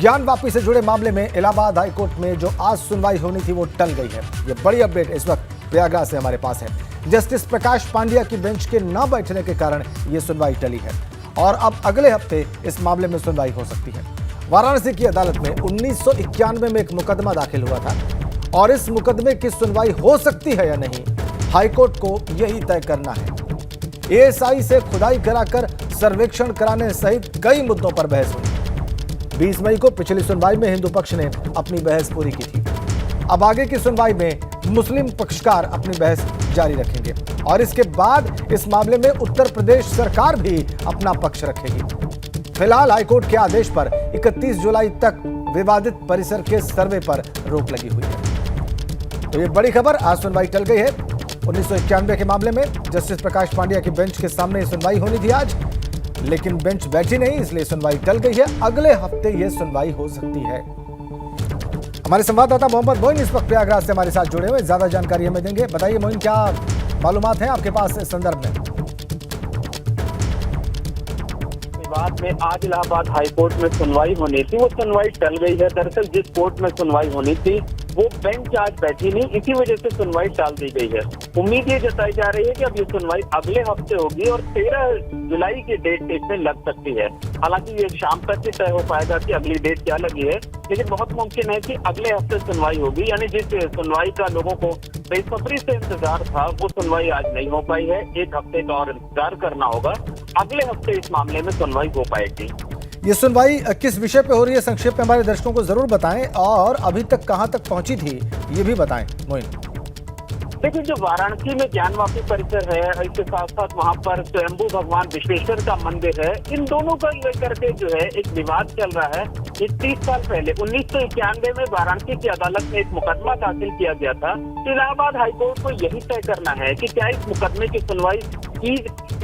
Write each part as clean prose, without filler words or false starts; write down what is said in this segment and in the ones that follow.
ज्ञान वापी से जुड़े मामले में इलाहाबाद हाईकोर्ट में जो आज सुनवाई होनी थी वो टल गई है। ये बड़ी अपडेट इस वक्त प्रयागराज से हमारे पास है। जस्टिस प्रकाश पांड्या की बेंच के न बैठने के कारण ये सुनवाई टली है और अब अगले हफ्ते इस मामले में सुनवाई हो सकती है। वाराणसी की अदालत में 1991 में एक मुकदमा दाखिल हुआ था और इस मुकदमे की सुनवाई हो सकती है या नहीं, हाईकोर्ट को यही तय करना है। एएसआई से खुदाई कराकर सर्वेक्षण कराने सहित कई मुद्दों पर बहस हुई। 20 मई को पिछली सुनवाई में हिंदू पक्ष ने अपनी बहस पूरी की थी। अब आगे की सुनवाई में मुस्लिम पक्षकार अपनी बहस जारी रखेंगे और इसके बाद इस मामले में उत्तर प्रदेश सरकार भी अपना पक्ष रखेगी। फिलहाल हाईकोर्ट के आदेश पर 31 जुलाई तक विवादित परिसर के सर्वे पर रोक लगी हुई है। तो ये बड़ी खबर, आज सुनवाई टल गई है। 1991 के मामले में जस्टिस प्रकाश पांड्या की बेंच के सामने सुनवाई होनी थी आज, लेकिन बेंच बैठी नहीं, इसलिए सुनवाई टल गई है। अगले हफ्ते यह सुनवाई हो सकती है। हमारे संवाददाता मोहम्मद मोइन इस वक्त प्रयागराज से हमारे साथ जुड़े हुए, ज्यादा जानकारी हमें देंगे। बताइए मोइन, क्या मालूमात हैं आपके पास इस संदर्भ में? विवाद में आज इलाहाबाद हाईकोर्ट में सुनवाई होनी थी, वो सुनवाई टल गई है। दरअसल जिस कोर्ट में सुनवाई होनी थी वो बेंच आज बैठी नहीं, इसी वजह से सुनवाई टाल दी गई है। उम्मीद ये जताई जा रही है कि अब ये सुनवाई अगले हफ्ते होगी और 13 जुलाई की डेट इसमें लग सकती है। हालांकि ये शाम तक ही तय हो पाएगा कि अगली डेट क्या लगी है, लेकिन बहुत मुमकिन है कि अगले हफ्ते सुनवाई होगी। यानी जिस सुनवाई का लोगों को बेसब्री से इंतजार था, वो सुनवाई आज नहीं हो पाई है। एक हफ्ते का और इंतजार करना होगा, अगले हफ्ते इस मामले में सुनवाई हो पाएगी। ये सुनवाई किस विषय पे हो रही है, संक्षेप में हमारे दर्शकों को जरूर बताएं और अभी तक कहां तक पहुंची थी ये भी बताएं मोइन। देखिए, जो वाराणसी में ज्ञान वापी परिसर है, इसके साथ साथ वहाँ पर स्वयंभू भगवान विश्वेश्वर का मंदिर है, इन दोनों का लेकर के जो है एक विवाद चल रहा है। 30 साल पहले 1991 में वाराणसी की अदालत में एक मुकदमा दाखिल किया गया था। इलाहाबाद हाईकोर्ट को यही तय करना है कि क्या इस मुकदमे की सुनवाई की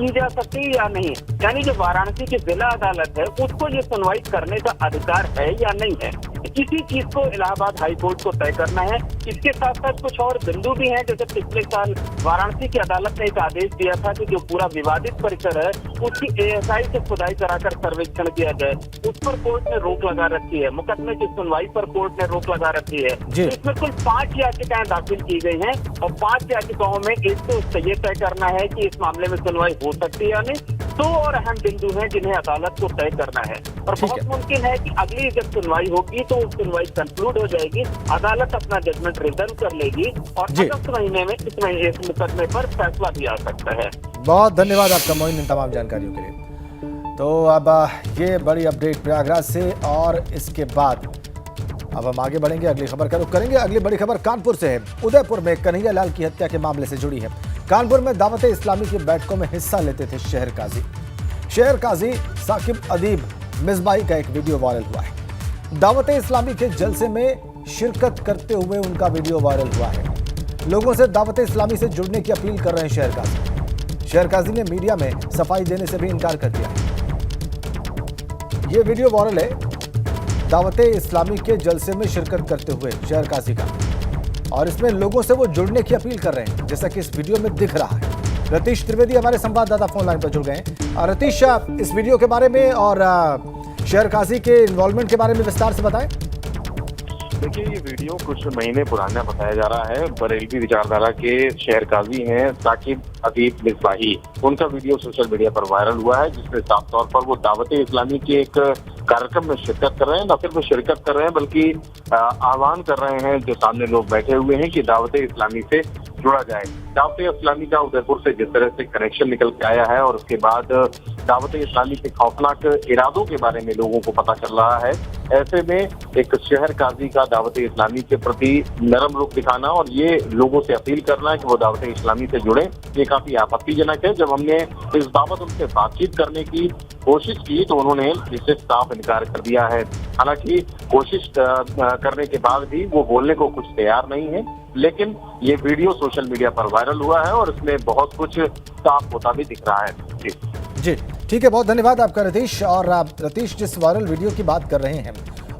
जा सकती है या नहीं। यानी जो वाराणसी की जिला अदालत है उसको ये सुनवाई करने का अधिकार है या नहीं है, इसी चीज को इलाहाबाद हाईकोर्ट को तय करना है। इसके साथ साथ कुछ और बिंदु भी हैं, जैसे पिछले साल वाराणसी की अदालत ने एक आदेश दिया था कि जो पूरा विवादित परिसर है उसकी एएसआई से खुदाई कराकर सर्वेक्षण किया जाए, उस पर कोर्ट ने रोक लगा रखी है। मुकदमे की सुनवाई पर कोर्ट ने रोक लगा रखी है। इसमें कुल 5 याचिकाएं दाखिल की गई हैं और 5 याचिकाओं में एक तो ये तय करना है कि इस मामले में सुनवाई हो सकती है या नहीं। 2 और अहम बिंदु हैं जिन्हें अदालत को तय करना है और बहुत मुमकिन है कि अगली जब सुनवाई होगी तो सुनवाई कंक्लूड हो जाएगी, अदालत अपना जजमेंट रिजर्व कर लेगी और अगस्त महीने में इस मुकदमे पर फैसला भी आ सकता है। बहुत धन्यवाद आपका मोइन इन तमाम जानकारियों के लिए। तो अब ये बड़ी अपडेट प्रयागराज से और इसके बाद अब हम आगे बढ़ेंगे, अगली खबर का रुख करेंगे। अगली बड़ी खबर कानपुर से है। उदयपुर में कन्हैया लाल की हत्या के मामले से जुड़ी है। कानपुर में दावत इस्लामी की बैठकों में हिस्सा लेते थे शहर काजी साकिब अदीब मिसबाही का एक वीडियो वायरल हुआ है। दावत इस्लामी के जलसे में शिरकत करते हुए उनका वीडियो वायरल हुआ है। लोगों से दावत इस्लामी से जुड़ने की अपील कर रहे हैं शहर काजी ने मीडिया में सफाई देने से भी इनकार कर दिया है। ये वीडियो वायरल है दावत इस्लामी के जलसे में शिरकत करते हुए शहर काजी का, और इसमें लोगों से वो जुड़ने की अपील कर रहे हैं, जैसा कि इस वीडियो में दिख रहा है। रतीश त्रिवेदी हमारे संवाददाता फोन लाइन पर जुड़ गए हैं। रतीश, इस वीडियो के बारे में और शहर काजी के इन्वॉल्वमेंट के बारे में विस्तार से बताएं। देखिए, ये वीडियो कुछ महीने पुराना बताया जा रहा है। बरेलवी विचारधारा के शहर काजी हैं साकिब अदीब मिसबाही, उनका वीडियो सोशल मीडिया पर वायरल हुआ है, जिसमें साफ तौर पर वो दावत इस्लामी के एक कार्यक्रम में शिरकत कर रहे हैं। न सिर्फ शिरकत कर रहे हैं बल्कि आह्वान कर रहे हैं जो सामने लोग बैठे हुए हैं कि दावत इस्लामी से जुड़ा जाए। दावत इस्लामी का उदयपुर से जिस तरह से कनेक्शन निकल के आया है और उसके बाद दावत इस्लामी के खौफनाक इरादों के बारे में लोगों को पता चल रहा है, ऐसे में एक शहर काजी का दावत इस्लामी के प्रति नरम रुख दिखाना और ये लोगों से अपील करना कि वो दावत इस्लामी से जुड़े, ये काफी आपत्तिजनक है। जब हमने इस बाबत उनसे बातचीत करने की कोशिश की तो उन्होंने इससे साफ इनकार कर दिया है। हालांकि कोशिश करने के बाद भी वो बोलने को कुछ तैयार नहीं है, लेकिन ये वीडियो सोशल मीडिया पर वायरल हुआ है और इसमें बहुत कुछ साफ होता भी दिख रहा है। जी ठीक है, बहुत धन्यवाद आपका रतीश। और रतीश, जिस वायरल वीडियो की बात कर रहे हैं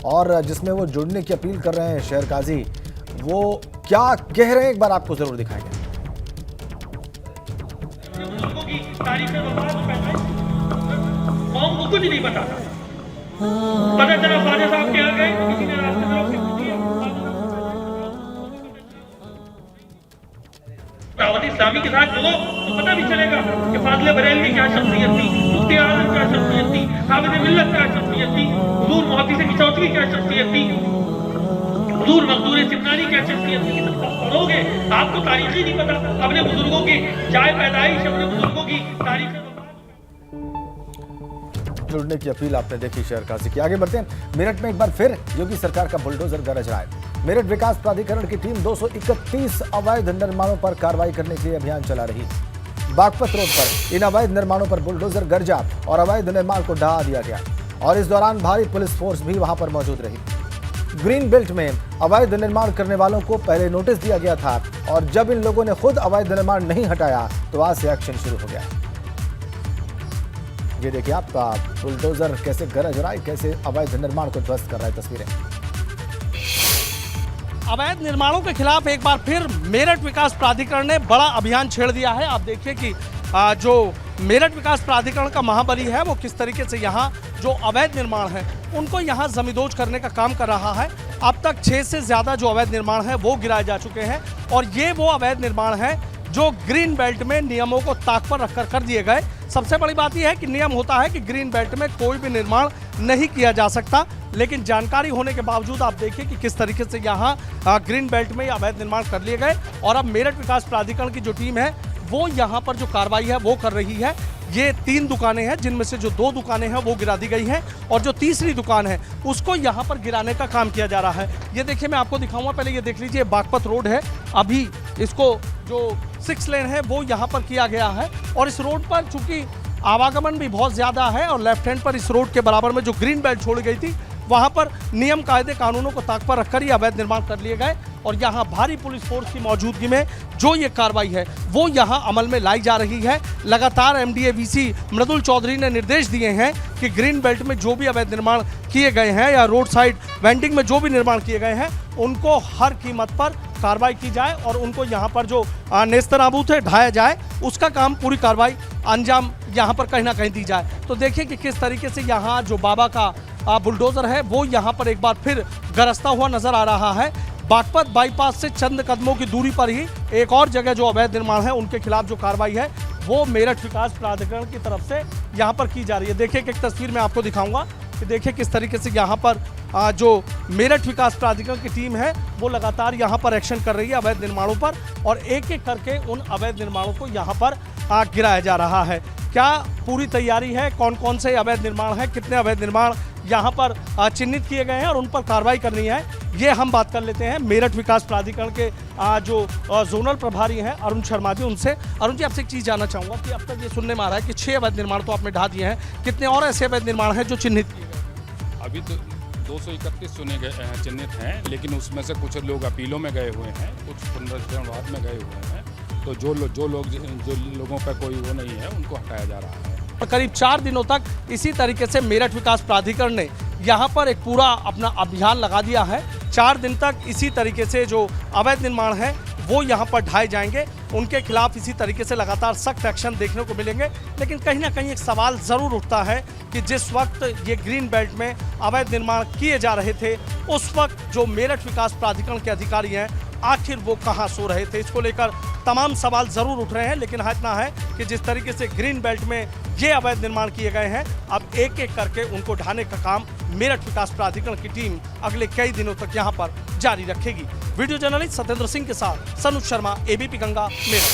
और जिसमें वो जुड़ने की अपील कर रहे हैं शहर काजी, वो क्या कह रहे हैं एक बार आपको जरूर दिखाएंगे। कौम को कुछ नहीं पता चला ख्वाजा साहब के आगे दावत इस्लामी के साथ जुड़ो तो पता भी चलेगा कि फाजिल बरेलवी क्या शख्सियत थी, मुफ्ती आजम क्या शख्सियत थी, हामिद मिल्लत क्या शख्सियत थी, हुजूर मुहद्दिस किचौतवी क्या शख्सियत थी, हुजूर मखदूर सिमनानी क्या शख्सियत थी। सब पढ़ोगे, आपको तारीख ही नहीं पता, अपने बुजुर्गों की जाए पैदाइश, अपने बुजुर्गों की तारीख जुड़ने की अपील आपने देखी शहर काजी की। आगे बढ़ते हैं। मेरठ में एक बार फिर योगी सरकार का बुलडोजर गरज रहा है। मेरठ विकास प्राधिकरण की टीम 231 अवैध निर्माणों पर कार्रवाई करने के लिए अभियान चला रही। बागपत रोड पर इन अवैध निर्माणों पर बुलडोजर गरजा और अवैध निर्माण को ढहा दिया गया और इस दौरान भारी पुलिस फोर्स भी वहां पर मौजूद रही। ग्रीन बेल्ट में अवैध निर्माण करने वालों को पहले नोटिस दिया गया था और जब इन लोगों ने खुद अवैध निर्माण नहीं हटाया तो आज से एक्शन शुरू हो गया। ये देखिए आपका बुलडोजर कैसे गरज रहा है, कैसे अवैध निर्माण को ध्वस्त कर रहा है। तस्वीरें अवैध निर्माणों के खिलाफ एक बार फिर मेरठ विकास प्राधिकरण ने बड़ा अभियान छेड़ दिया है। आप देखिए कि जो मेरठ विकास प्राधिकरण का महाबली है वो किस तरीके से यहाँ जो अवैध निर्माण है उनको यहाँ जमींदोज करने का काम कर रहा है। अब तक 6 से ज़्यादा जो अवैध निर्माण है वो गिराए जा चुके हैं और ये वो अवैध निर्माण है जो ग्रीन बेल्ट में नियमों को ताक पर रखकर कर दिए गए। सबसे बड़ी बात यह है कि नियम होता है कि ग्रीन बेल्ट में कोई भी निर्माण नहीं किया जा सकता, लेकिन जानकारी होने के बावजूद आप देखिए कि किस तरीके से यहाँ ग्रीन बेल्ट में अवैध निर्माण कर लिए गए और अब मेरठ विकास प्राधिकरण की जो टीम है वो यहाँ पर जो कार्रवाई है वो कर रही है। ये 3 दुकानें हैं जिनमें से जो 2 दुकानें हैं वो गिरा दी गई हैं और जो तीसरी दुकान है उसको यहाँ पर गिराने का काम किया जा रहा है। ये देखिए मैं आपको दिखाऊंगा, पहले ये देख लीजिए बागपत रोड है, अभी इसको जो 6 लेन है वो यहाँ पर किया गया है और इस रोड पर चूंकि आवागमन भी बहुत ज़्यादा है और लेफ्ट हैंड पर इस रोड के बराबर में जो ग्रीन बेल्ट छोड़ी गई थी वहाँ पर नियम कायदे कानूनों को ताक पर रखकर ही अवैध निर्माण कर लिए गए और यहाँ भारी पुलिस फोर्स की मौजूदगी में जो ये कार्रवाई है वो यहाँ अमल में लाई जा रही है। लगातार एमडीए वीसी मृदुल चौधरी ने निर्देश दिए हैं कि ग्रीन बेल्ट में जो भी अवैध निर्माण किए गए हैं या रोड साइड वेंडिंग में जो भी निर्माण किए गए हैं उनको हर कीमत पर कार्रवाई की जाए और उनको यहाँ पर जो नेस्तनाबूत है ढाया जाए, उसका काम पूरी कार्रवाई अंजाम यहाँ पर कहीं ना कहीं दी जाए। तो देखिए कि किस तरीके से यहाँ जो बाबा का बुलडोजर है वो यहाँ पर एक बार फिर गरजता हुआ नजर आ रहा है। बागपत बाईपास से चंद कदमों की दूरी पर ही एक और जगह जो अवैध निर्माण है उनके खिलाफ जो कार्रवाई है वो मेरठ विकास प्राधिकरण की तरफ से यहाँ पर की जा रही है। देखिए कि एक तस्वीर मैं आपको दिखाऊंगा कि देखिए किस तरीके से यहाँ पर जो मेरठ विकास प्राधिकरण की टीम है वो लगातार यहाँ पर एक्शन कर रही है अवैध निर्माणों पर और एक एक करके उन अवैध निर्माणों को यहाँ पर गिराया जा रहा है। क्या पूरी तैयारी है, कौन कौन से अवैध निर्माण है, कितने अवैध निर्माण यहाँ पर चिन्हित किए गए हैं और उन पर कार्रवाई करनी है, ये हम बात कर लेते हैं मेरठ विकास प्राधिकरण के जो जोनल प्रभारी हैं अरुण शर्मा जी, उनसे। अरुण जी, आपसे एक चीज़ जानना चाहूँगा कि अब तक ये सुनने में आ रहा है कि 6 अवैध निर्माण तो आपने ढा दिए हैं, कितने और ऐसे अवैध निर्माण हैं जो चिन्हित किए गए? अभी तो 231 चुने गए चिन्हित हैं, लेकिन उसमें से कुछ लोग अपीलों में गए हुए हैं, कुछ पुनर्निर्माण में गए हुए हैं। तो जो लोगों पर कोई वो नहीं है उनको हटाया जा रहा है। और करीब 4 दिनों तक इसी तरीके से मेरठ विकास प्राधिकरण ने यहाँ पर एक पूरा अपना अभियान लगा दिया है। 4 दिन तक इसी तरीके से जो अवैध निर्माण है वो यहाँ पर ढाए जाएंगे, उनके खिलाफ इसी तरीके से लगातार सख्त एक्शन देखने को मिलेंगे। लेकिन कहीं ना कहीं एक सवाल ज़रूर उठता है कि जिस वक्त ये ग्रीन बेल्ट में अवैध निर्माण किए जा रहे थे उस वक्त जो मेरठ विकास प्राधिकरण के अधिकारी हैं आखिर वो कहाँ सो रहे थे, इसको लेकर तमाम सवाल ज़रूर उठ रहे हैं। लेकिन हाँ इतना है कि जिस तरीके से ग्रीन बेल्ट में ये अवैध निर्माण किए गए हैं अब एक एक करके उनको ढाने का काम मेरठ विकास प्राधिकरण की टीम अगले कई दिनों तक यहाँ पर जारी रखेगी। वीडियो जर्नलिस्ट सत्येंद्र सिंह के साथ सनुज शर्मा, एबीपी गंगा, मेरठ।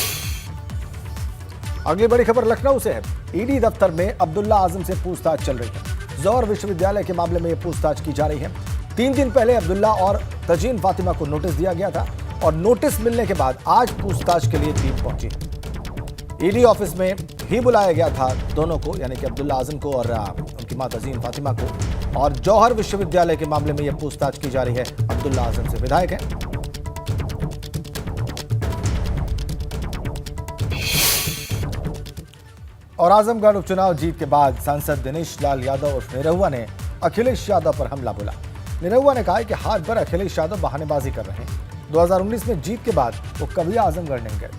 अगली बड़ी खबर लखनऊ से है। ईडी दफ्तर में अब्दुल्ला आजम से पूछताछ चल रही है। जौहर विश्वविद्यालय के मामले में पूछताछ की जा रही है। 3 दिन पहले अब्दुल्ला और तजीन फातिमा को नोटिस दिया गया था और नोटिस मिलने के बाद आज पूछताछ के लिए टीम पहुंची। ईडी ऑफिस में ही बुलाया गया था दोनों को, यानी कि अब्दुल्ला आजम को और उनकी मां तजीन फातिमा को। और जौहर विश्वविद्यालय के मामले में यह पूछताछ की जा रही है अब्दुल्ला आजम से। विधायक है और आजमगढ़ उपचुनाव जीत के बाद सांसद दिनेश लाल यादव उर्फ निरहुआ ने अखिलेश यादव पर हमला बोला। निरहुआ ने कहा कि हार पर अखिलेश यादव बहानेबाजी कर रहे हैं। 2019 में जीत के बाद वो कभी आजमगढ़ नहीं गए।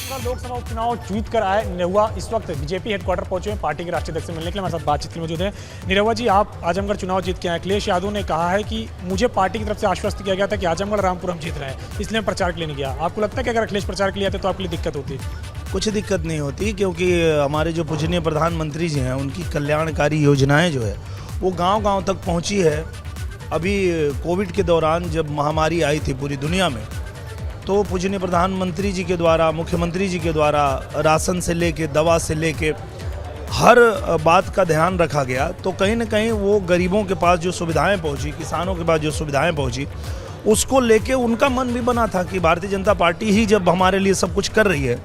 लोकसभा उपचुनाव जीत कर आए निरहुआ इस वक्त बीजेपी हेडक्वार्टर पहुंचे हैं पार्टी के राष्ट्रीय अध्यक्ष से मिलने के लिए हमारे साथ बातचीत के लिए मौजूद हैं। निरहुआ जी, आप आजमगढ़ चुनाव जीत के आए। अखिलेश यादव ने कहा है कि मुझे पार्टी की तरफ से आश्वस्त किया गया था कि आजमगढ़ रामपुर हम जीत रहे हैं, इसलिए हम प्रचार के लिए नहीं गया। आपको लगता है कि अगर अखिलेश प्रचार के लिए आते तो आपके लिए दिक्कत होती? कुछ दिक्कत नहीं होती, क्योंकि हमारे जो पूजनीय प्रधानमंत्री जी हैं उनकी कल्याणकारी योजनाएं जो है वो गांव-गांव तक पहुंची है। अभी कोविड के दौरान जब महामारी आई थी पूरी दुनिया में, तो पूजनीय प्रधानमंत्री जी के द्वारा, मुख्यमंत्री जी के द्वारा राशन से लेके दवा से लेके हर बात का ध्यान रखा गया। तो कहीं ना कहीं वो गरीबों के पास जो सुविधाएं पहुंची, किसानों के पास जो सुविधाएं पहुंची, उसको लेके उनका मन भी बना था कि भारतीय जनता पार्टी ही जब हमारे लिए सब कुछ कर रही है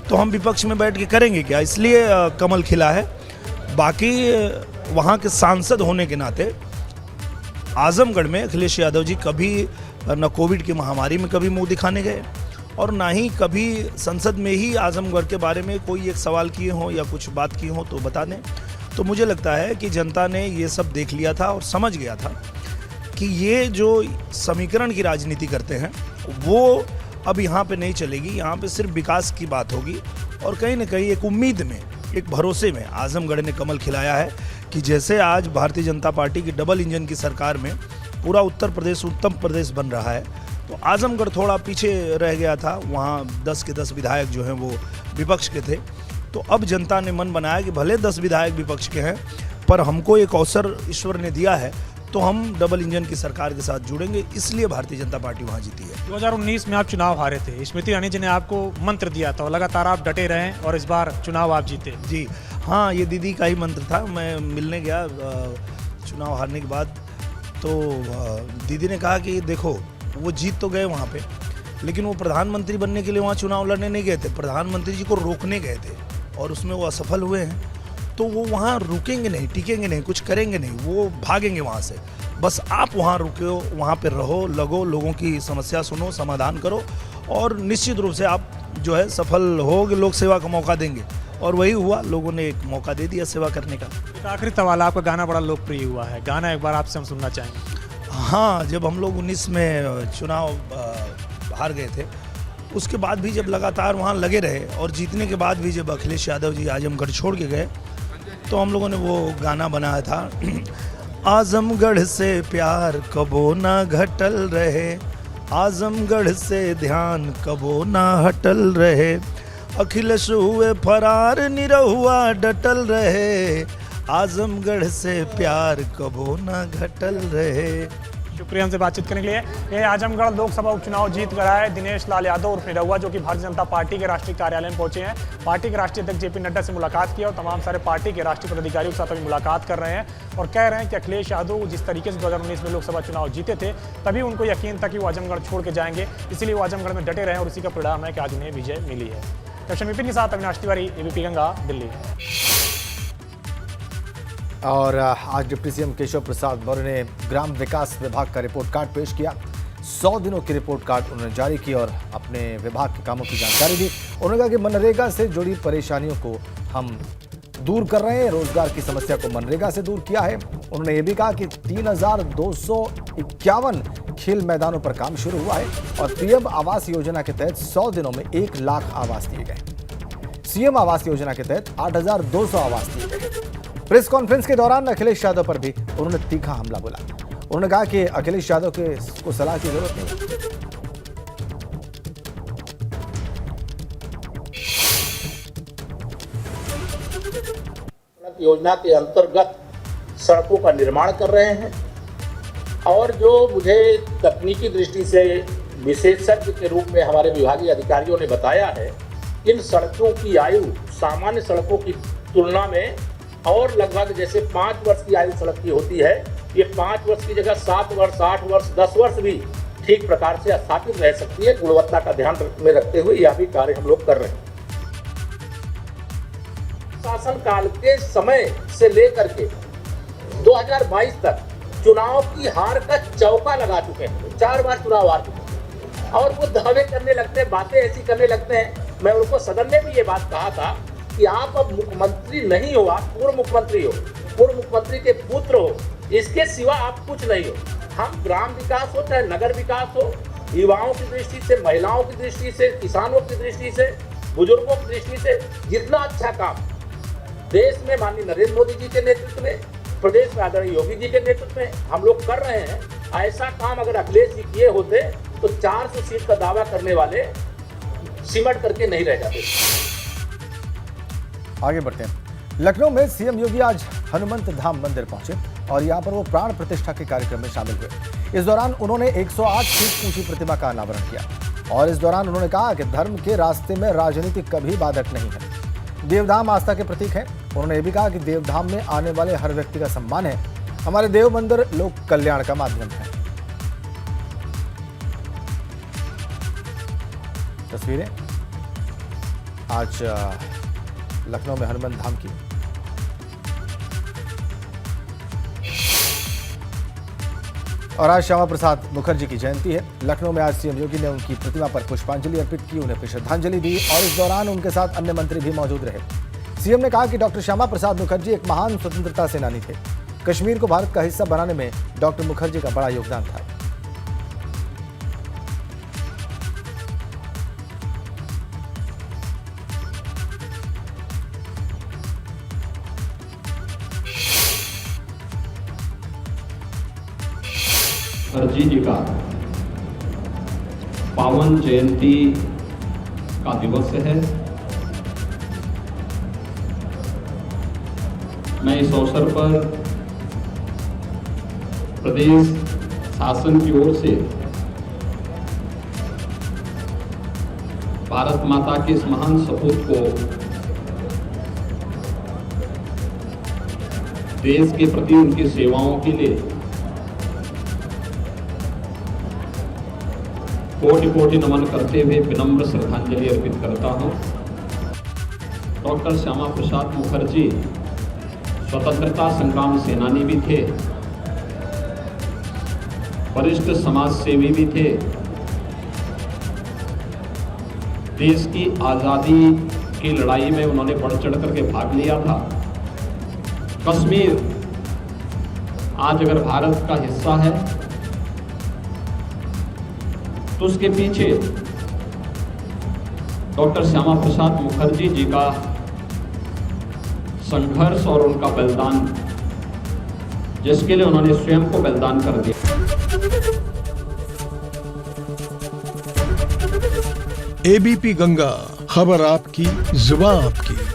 तो हम विपक्ष में बैठ के करेंगे क्या, इसलिए कमल खिला है। बाकी वहाँ के सांसद होने के नाते आजमगढ़ में अखिलेश यादव जी कभी न कोविड की महामारी में कभी मुंह दिखाने गए और ना ही कभी संसद में ही आजमगढ़ के बारे में कोई एक सवाल किए हों या कुछ बात की हो तो बता दें। तो मुझे लगता है कि जनता ने ये सब देख लिया था और समझ गया था कि ये जो समीकरण की राजनीति करते हैं वो अब यहाँ पे नहीं चलेगी। यहाँ पे सिर्फ विकास की बात होगी और कहीं ना कहीं एक उम्मीद में, एक भरोसे में आजमगढ़ ने कमल खिलाया है कि जैसे आज भारतीय जनता पार्टी की डबल इंजन की सरकार में पूरा उत्तर प्रदेश उत्तम प्रदेश बन रहा है, तो आजमगढ़ थोड़ा पीछे रह गया था। वहाँ 10 के 10 विधायक जो हैं वो विपक्ष के थे। तो अब जनता ने मन बनाया कि भले 10 विधायक विपक्ष के हैं, पर हमको एक अवसर ईश्वर ने दिया है, तो हम डबल इंजन की सरकार के साथ जुड़ेंगे, इसलिए भारतीय जनता पार्टी वहाँ जीती है। 2019 में आप चुनाव हारे थे, स्मृति ईरानी जी ने आपको मंत्र दिया था और लगातार आप डटे रहे और इस बार चुनाव आप जीते। जी हाँ, ये दीदी का ही मंत्र था। मैं मिलने गया चुनाव हारने के बाद, तो दीदी ने कहा कि देखो वो जीत तो गए वहाँ पे, लेकिन वो प्रधानमंत्री बनने के लिए वहाँ चुनाव लड़ने नहीं गए थे, प्रधानमंत्री जी को रोकने गए थे और उसमें वो असफल हुए हैं। तो वो वहाँ रुकेंगे नहीं, टिकेंगे नहीं, कुछ करेंगे नहीं, वो भागेंगे वहाँ से। बस आप वहाँ रुको, वहाँ पे रहो, लगो, लोगों की समस्या सुनो, समाधान करो और निश्चित रूप से आप जो है सफल होगे, लोक सेवा का मौका देंगे। और वही हुआ, लोगों ने एक मौका दे दिया सेवा करने का। एक आखिरी सवाल, आपका गाना बड़ा लोकप्रिय हुआ है, गाना एक बार आपसे हम सुनना चाहेंगे। हाँ, जब हम लोग 19 में चुनाव हार गए थे, उसके बाद भी जब लगातार वहाँ लगे रहे और जीतने के बाद भी जब अखिलेश यादव जी आजमगढ़ छोड़ के गए, तो हम लोगों ने वो गाना बनाया था, आजमगढ़ से प्यार कबो ना घटल रहे, आजमगढ़ से ध्यान कबो ना हटल रहे, अखिलेश हुए फरार निरहुआ डटल रहे, आजमगढ़ से प्यार कबो ना घटल रहे। शुक्रिया हमसे बातचीत करने के लिए। ये आजमगढ़ लोकसभा उपचुनाव जीत कर आए दिनेश लाल यादव उर्फ निरहुआ, जो कि भारतीय जनता पार्टी के राष्ट्रीय कार्यालय में पहुंचे हैं। पार्टी के राष्ट्रीय अध्यक्ष जेपी नड्डा से मुलाकात की और तमाम सारे पार्टी के राष्ट्रीय पदाधिकारियों के साथ अभी मुलाकात कर रहे हैं और कह रहे हैं कि अखिलेश यादव जिस तरीके से 2019 में लोकसभा चुनाव जीते थे, तभी उनको यकीन था कि वो आजमगढ़ छोड़ के जाएंगे, इसीलिए वो आजमगढ़ में डटे रहे और उसी का परिणाम है कि आज उन्हें विजय मिली है। कैप्टन विपिन के साथ अविनाश तिवारी, एबीपी गंगा, दिल्ली। और आज डिप्टी सीएम केशव प्रसाद मौर्य ने ग्राम विकास विभाग का रिपोर्ट कार्ड पेश किया। 100 दिनों की रिपोर्ट कार्ड उन्होंने जारी की और अपने विभाग के कामों की जानकारी दी। उन्होंने कहा कि मनरेगा से जुड़ी परेशानियों को हम दूर कर रहे हैं, रोजगार की समस्या को मनरेगा से दूर किया है। उन्होंने ये भी कहा कि 3251 खेल मैदानों पर काम शुरू हुआ है और पीएम आवास योजना के तहत 100 दिनों में 1 लाख आवास दिए गए। सीएम आवास योजना के तहत 8200 आवास दिए गए। प्रेस कॉन्फ्रेंस के दौरान अखिलेश यादव पर भी उन्होंने तीखा हमला बोला। उन्होंने कहा कि अखिलेश यादव को सलाह की जरूरत नहीं। योजना के अंतर्गत सड़कों का निर्माण कर रहे हैं और जो मुझे तकनीकी दृष्टि से विशेषज्ञ के रूप में हमारे विभागीय अधिकारियों ने बताया है, इन सड़कों की आयु सामान्य सड़कों की तुलना में और लगभग जैसे 5 वर्ष की आयु सड़क की होती है, ये 5 वर्ष की जगह 7 वर्ष, 8 वर्ष, 10 वर्ष भी ठीक प्रकार से स्थापित रह सकती है। गुणवत्ता का ध्यान में रखते हुए यह भी कार्य हम लोग कर रहे हैं। शासन काल के समय से लेकर के 2022 तक चुनाव की हार का चौका लगा चुके हैं। 4 बार चुनाव हार चुके हैं और वो दावे करने लगते हैं, बातें ऐसी करने लगते हैं। मैं उनको सदन में भी ये बात कहा था कि आप अब मुख्यमंत्री नहीं हो, आप पूर्व मुख्यमंत्री हो, पूर्व मुख्यमंत्री के पुत्र हो, इसके सिवा आप कुछ नहीं हो। हम ग्राम विकास हो चाहे नगर विकास हो, युवाओं की दृष्टि से, महिलाओं की दृष्टि से, किसानों की दृष्टि से बुजुर्गों की दृष्टि से जितना अच्छा काम देश में माननीय नरेंद्र मोदी जी के नेतृत्व में, प्रदेश में आदरणीय योगी जी के नेतृत्व में हम लोग कर रहे हैं, ऐसा काम अगर अखिलेश जी किए होते तो 400 सीट का दावा करने वाले सिमट करके नहीं रह जाते। आगे बढ़ते हैं। लखनऊ में सीएम योगी आज हनुमंत धाम मंदिर पहुंचे और यहां पर वो प्राण प्रतिष्ठा के कार्यक्रम में शामिल हुए। इस दौरान उन्होंने 108 फीट ऊंची प्रतिमा का अनावरण किया और इस दौरान उन्होंने कहा कि धर्म के रास्ते में राजनीति कभी बाधक नहीं है। देवधाम आस्था के प्रतीक है। उन्होंने ये भी कहा कि देवधाम में आने वाले हर व्यक्ति का सम्मान है। हमारे देव मंदिर लोक कल्याण का माध्यम है। तस्वीरें आज लखनऊ में हनुमान धाम की। और आज श्यामा प्रसाद मुखर्जी की जयंती है। लखनऊ में आज सीएम योगी ने उनकी प्रतिमा पर पुष्पांजलि अर्पित की, उन्हें अपनी श्रद्धांजलि दी और इस दौरान उनके साथ अन्य मंत्री भी मौजूद रहे। सीएम ने कहा कि डॉक्टर श्यामा प्रसाद मुखर्जी एक महान स्वतंत्रता सेनानी थे। कश्मीर को भारत का हिस्सा बनाने में डॉक्टर मुखर्जी का बड़ा योगदान था। मुखर्जी जी का पावन जयंती का दिवस है। मैं इस अवसर पर प्रदेश शासन की ओर से भारत माता के इस महान सपूत को देश के प्रति उनकी सेवाओं के लिए कोटि कोटि नमन करते हुए विनम्र श्रद्धांजलि अर्पित करता हूं। डॉक्टर श्यामा प्रसाद मुखर्जी स्वतंत्रता संग्राम सेनानी भी थे, वरिष्ठ समाज सेवी भी थे। देश की आज़ादी की लड़ाई में उन्होंने बढ़ चढ़ करके भाग लिया था। कश्मीर आज अगर भारत का हिस्सा है तो उसके पीछे डॉक्टर श्यामा प्रसाद मुखर्जी जी का संघर्ष और उनका बलिदान, जिसके लिए उन्होंने स्वयं को बलिदान कर दिया। एबीपी गंगा, खबर आपकी, जुबान आपकी।